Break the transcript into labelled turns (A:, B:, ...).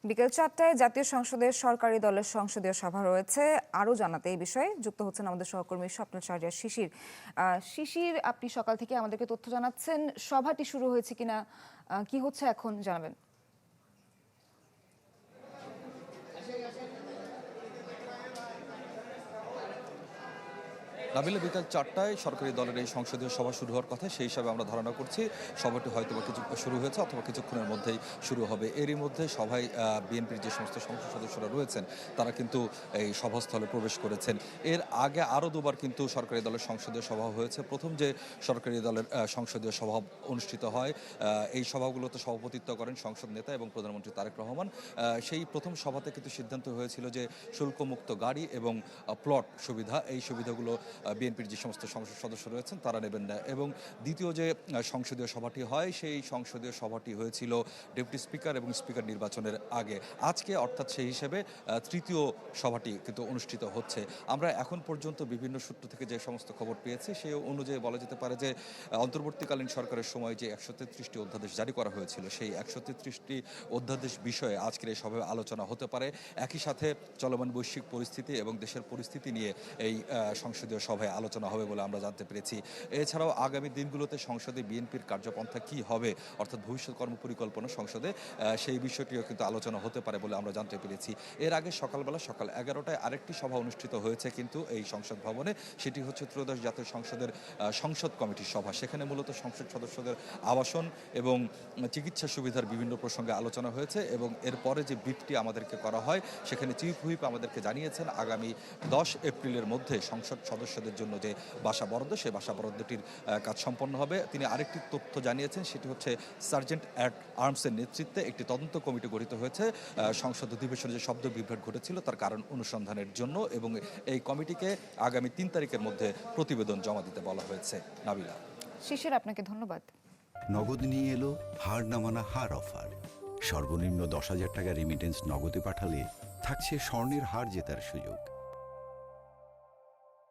A: বিকেল ৪টায় জাতীয় সংসদের সরকারি দলের সংসদীয় সভা রয়েছে। আরও জানাতে এই বিষয়ে যুক্ত হচ্ছেন আমাদের সহকর্মী স্বপ্না শাহরিয়ার শিশির। শিশির, আপনি সকাল থেকে আমাদেরকে তথ্য জানাচ্ছেন, সভাটি শুরু হয়েছে কিনা, কি হচ্ছে এখন জানাবেন।
B: নাবিলা, বিকাল ৪টায় সরকারি দলের এই সংসদীয় সভা শুরু হওয়ার কথা, সেই হিসাবে আমরা ধারণা করছি সভাটি হয়তো বা কিছু শুরু হয়েছে অথবা কিছুক্ষণের মধ্যেই শুরু হবে। এরই মধ্যে সভায় বিএনপির যে সমস্ত সংসদ সদস্যরা রয়েছেন তারা কিন্তু এই সভাস্থলে প্রবেশ করেছেন। এর আগে আরও দুবার কিন্তু সরকারি দলের সংসদীয় সভা হয়েছে। প্রথম যে সরকারি দলের সংসদীয় সভা অনুষ্ঠিত হয়, এই সভাগুলোতে সভাপতিত্ব করেন সংসদ নেতা এবং প্রধানমন্ত্রী তারেক রহমান। সেই প্রথম সভাতে কিন্তু সিদ্ধান্ত হয়েছিল যে শুল্কমুক্ত গাড়ি এবং প্লট সুবিধা, এই সুবিধাগুলো বিএনপির যে সমস্ত সংসদ সদস্য রয়েছেন তারা নেবেন না। এবং দ্বিতীয় যে সংসদীয় সভাটি হয়, সেই সংসদীয় সভাটি হয়েছিল ডেপুটি স্পিকার এবং স্পিকার নির্বাচনের আগে। আজকে অর্থাৎ সেই হিসেবে তৃতীয় সভাটি কিন্তু অনুষ্ঠিত হচ্ছে। আমরা এখন পর্যন্ত বিভিন্ন সূত্র থেকে যে সমস্ত খবর পেয়েছি সেই অনুযায়ী বলা যেতে পারে যে অন্তর্বর্তীকালীন সরকারের সময় যে ১৩৩টি অধ্যাদেশ জারি করা হয়েছিল, সেই ১৩৩টি অধ্যাদেশ বিষয়ে আজকের এই সভায় আলোচনা হতে পারে। একই সাথে চলমান বৈশ্বিক পরিস্থিতি এবং দেশের পরিস্থিতি নিয়ে এই সংসদীয় সভায় আলোচনা হবে বলে আমরা জানতে পেরেছি। এছাড়াও আগামী দিনগুলোতে সংসদে বিএনপির কার্যপন্থা কি হবে, অর্থাৎ ভবিষ্যৎ কর্মপরিকল্পনা সংসদে, সেই বিষয়টিও কিন্তু আলোচনা হতে পারে বলে আমরা জানতে পেরেছি। এর আগে সকালবেলা সকাল 11টায় আরেকটি সভা অনুষ্ঠিত হয়েছে কিন্তু এই সংসদ ভবনে, সেটি হচ্ছে ত্রয়োদশ জাতীয় সংসদের সংসদ কমিটির সভা। সেখানে মূলত সংসদ সদস্যদের আবাসন এবং চিকিৎসা সুবিধার বিভিন্ন প্রসঙ্গে আলোচনা হয়েছে। এবং এরপরে যে ব্রিফটি আমাদেরকে করা হয়, সেখানে চিফ হুইপ আমাদেরকে জানিয়েছেন আগামী 10 এপ্রিলের মধ্যে সংসদ সদস্যদের জন্য যে বাসা বরাদ্দ, সেই বাসা বরাদ্দটির কাজ সম্পন্ন হবে। তিনি আরেকটি তথ্য জানিয়েছেন, সেটি হচ্ছে সার্জেন্ট অ্যাট আর্মসের নেতৃত্বে একটি তদন্ত কমিটি গঠিত হয়েছে সংসদ অধিবেশনে যে শব্দ বিভ্রাট ঘটেছিল তার কারণ অনুসন্ধানের জন্য, এবং এই কমিটিকে আগামী 3 তারিখের মধ্যে প্রতিবেদন জমা দিতে বলা হয়েছে। নাবিলা।
A: শিশির, আপনাকে ধন্যবাদ।
C: নগদ নিয়ে এলো হার না মানা হার অফার। সর্বনিম্ন 10,000 টাকা রেমিটেন্স নগদে পাঠালে থাকছে স্বর্ণের হার জেতার সুযোগ।